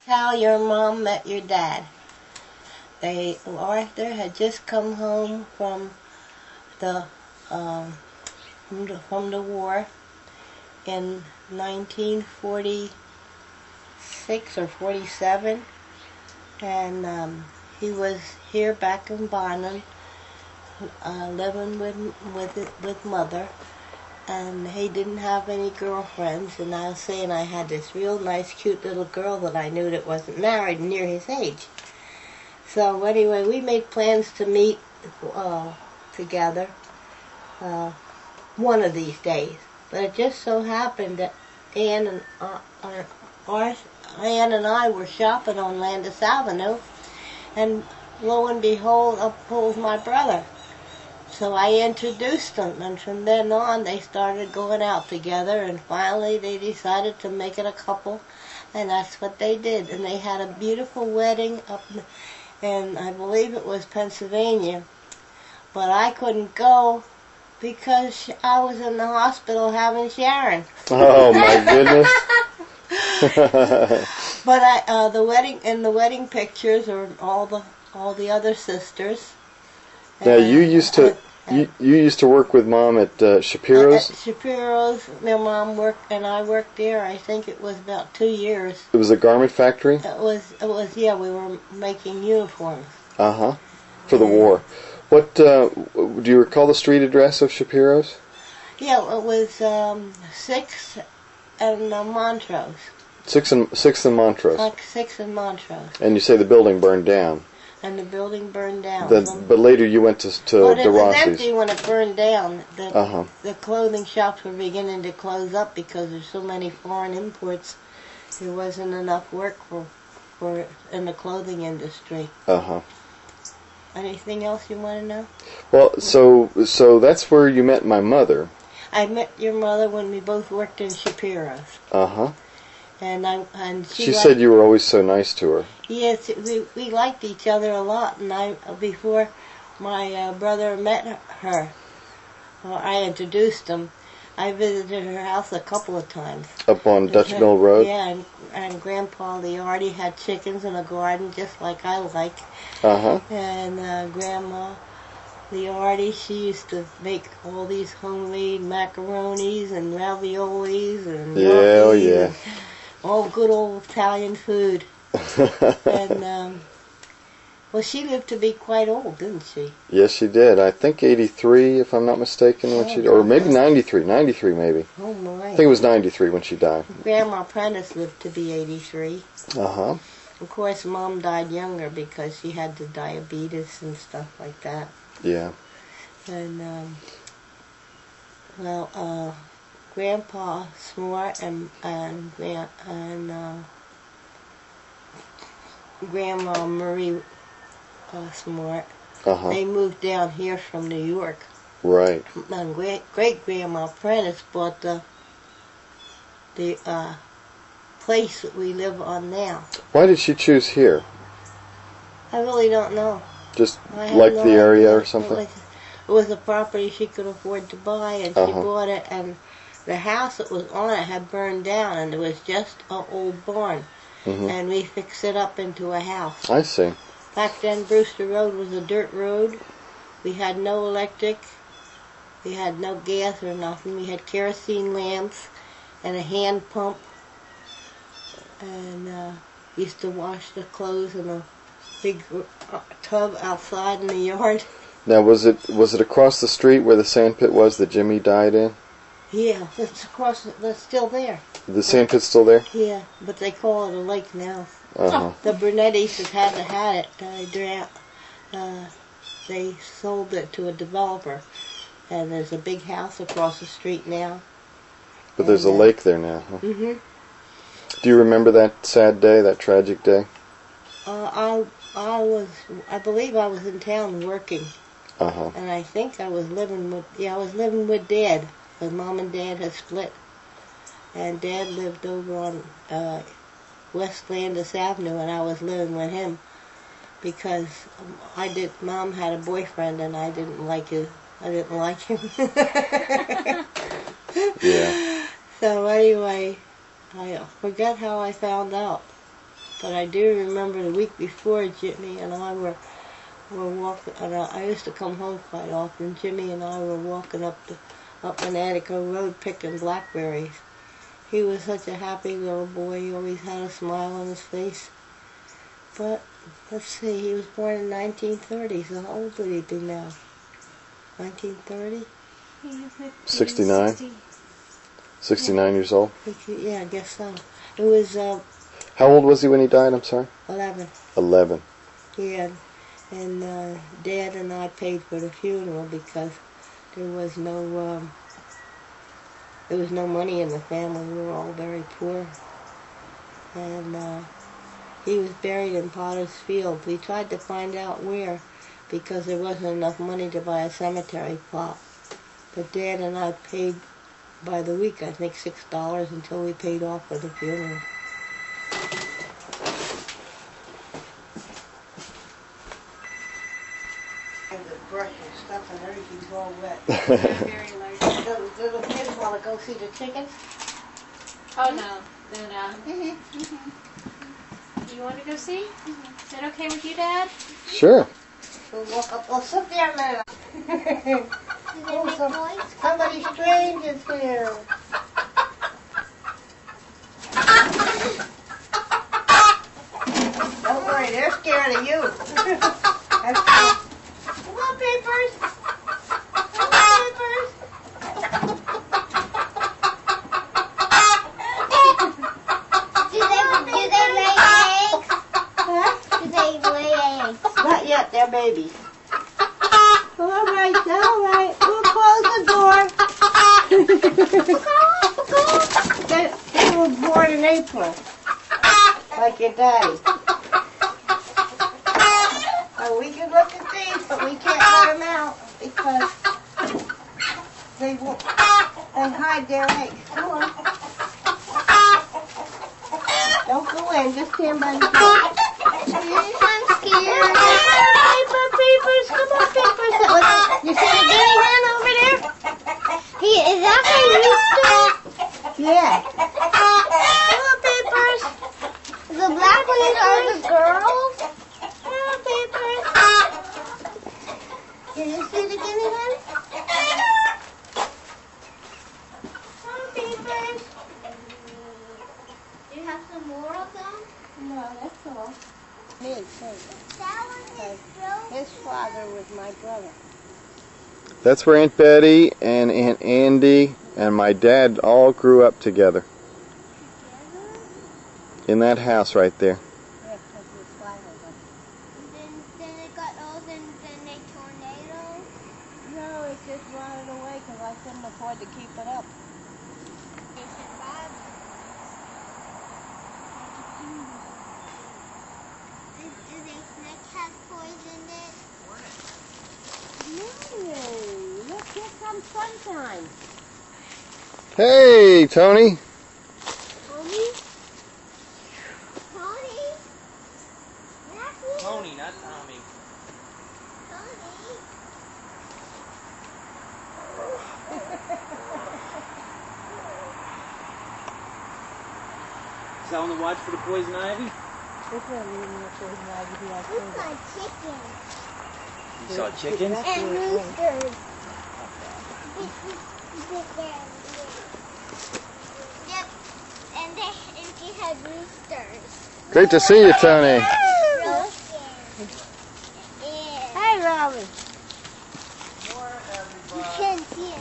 How your mom met your dad. Arthur had just come home the um, from the war in 1946 or 47, and he was here back in Vineland, living with mother, and he didn't have any girlfriends. And I was saying I had this real nice, cute little girl that I knew that wasn't married near his age. So anyway, we made plans to meet together one of these days. But it just so happened that Ann and I were shopping on Landis Avenue, and lo and behold, up pulls my brother. So I introduced them, and from then on they started going out together, and finally they decided to make it a couple, and that's what they did. And they had a beautiful wedding up in, I believe it was Pennsylvania, but I couldn't go because I was in the hospital having Sharon. Oh my goodness. But the wedding pictures are all the other sisters. Now you used to work with Mom at Shapiro's? At Shapiro's, my mom worked, and I worked there. I think it was about 2 years. It was a garment factory? It was. Yeah, we were making uniforms. For the war. What do you recall the street address of Shapiro's? Yeah, it was 6th and Montrose. 6th and Montrose. 6th and Montrose. And you say the building burned down. And the building burned down. But later you went to well, the it was Rossi's. empty when it burned down. The clothing shops were beginning to close up because there's so many foreign imports. There wasn't enough work for in the clothing industry. Anything else you want to know? Well, so that's where you met my mother. I met your mother when we both worked in Shapiro's. And she said you were always so nice to her. Yes, we liked each other a lot, and before my brother met her, or I introduced him, I visited her house a couple of times. Up on Dutch Mill Road? Yeah, and Grandpa Leardy had chickens in a garden just like I like. And Grandma Leardy, she used to make all these homemade macaronis and raviolis and and all good old Italian food. And well, she lived to be quite old, didn't she? Yes, she did. I think 83, if I'm not mistaken, when she, or maybe 93 maybe. Oh my! I think it was 93 when she died. Grandma Prentice lived to be 83. Of course, Mom died younger because she had the diabetes and stuff like that. Yeah. And Grandpa Smart and Grandma Marie Smart, they moved down here from New York. Right. And great Grandma Prentice bought the place that we live on now. Why did she choose here? I really don't know. Just like the area or something? It was a property she could afford to buy, and she bought it, and the house that was on it had burned down, and it was just an old barn. And we fixed it up into a house. I see. Back then, Brewster Road was a dirt road. We had no electric. We had no gas or nothing. We had kerosene lamps and a hand pump. And used to wash the clothes in a big tub outside in the yard. Now, was it across the street where the sand pit was that Jimmy died in? Yeah, it's across. That's still there. The sand pit's still there? Yeah, but they call it a lake now. The Brunettis that had it, they sold it to a developer, and there's a big house across the street now. But there's a lake there now. Huh? Do you remember that sad day, that tragic day? I believe I was in town working, and I think I was living with Dad, because Mom and Dad had split, and Dad lived over on West Landis Avenue, and I was living with him because Mom had a boyfriend, and I didn't like him. Yeah. So anyway, I forget how I found out But I do remember the week before Jimmy and I were walking, and I used to come home quite often. Jimmy and I were walking up Menantico Road picking blackberries. He was such a happy little boy. He always had a smile on his face. But, let's see, he was born in 1930, so how old would he be now? 1930? 69? 69 years old? Yeah, I guess so. It was, How old was he when he died, I'm sorry? 11. 11. Yeah, and Dad and I paid for the funeral because there was no money in the family. We were all very poor. And he was buried in Potter's Field. We tried to find out where because there wasn't enough money to buy a cemetery plot. But Dad and I paid by the week, I think $6 until we paid off for the funeral. And the brush and stuff and everything's all wet. Very light. The little kids want to go see the chickens? Oh no, no. You want to go see? Is that okay with you, Dad? Sure. We'll walk up. Well, sit there a minute. Somebody strange is here. Don't worry, they're scared of you. Come on, Papers. Come on, Papers. Do they lay eggs? Huh? Do they lay eggs? Not yet, they're babies. All right. We'll close the door. They were born in April, like your daddy. We can look at these, but we can't let them out because they won't. They hide their eggs. Come on. Don't go in. Just stand by the door. I'm scared. Papers. Come on, Papers. You see the guinea hen over there? Is that my rooster? Yeah. Come on, Papers. The black ones are the girls? Come on, Papers. Can you see the guinea hen? Come on, Papers. Do you have some more of them? No, that's all. That one is broken. His father was my brother. That's where Aunt Betty and Aunt Andy and my dad all grew up together. In that house right there. Yeah, because his father was. Then it got old and then they tornado. No, it just rotted away because I couldn't afford to keep it up. They survived. Do they snake has poisoned it? No, look, here comes sunshine. Hey, Tony. Tony? Tony? Matthew? Tony, not Tommy. Tony? Is that on the watch for the poison ivy? This one even if there's not to be We got chicken. You saw chickens? And roosters. Yep. And she had roosters. Great to see you, Tony. Hey, Robin.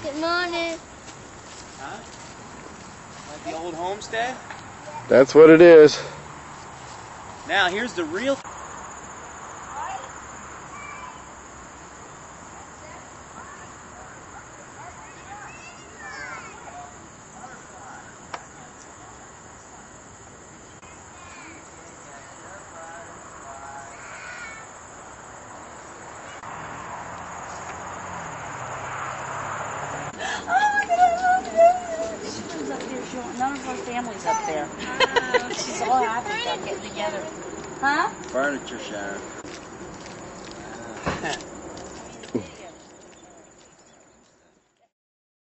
Good morning. Huh? Like the old homestead? That's what it is. Now, here's the real... She's up there. None of her family's up there. She's all happy about getting together. Huh? Furniture, Sharon.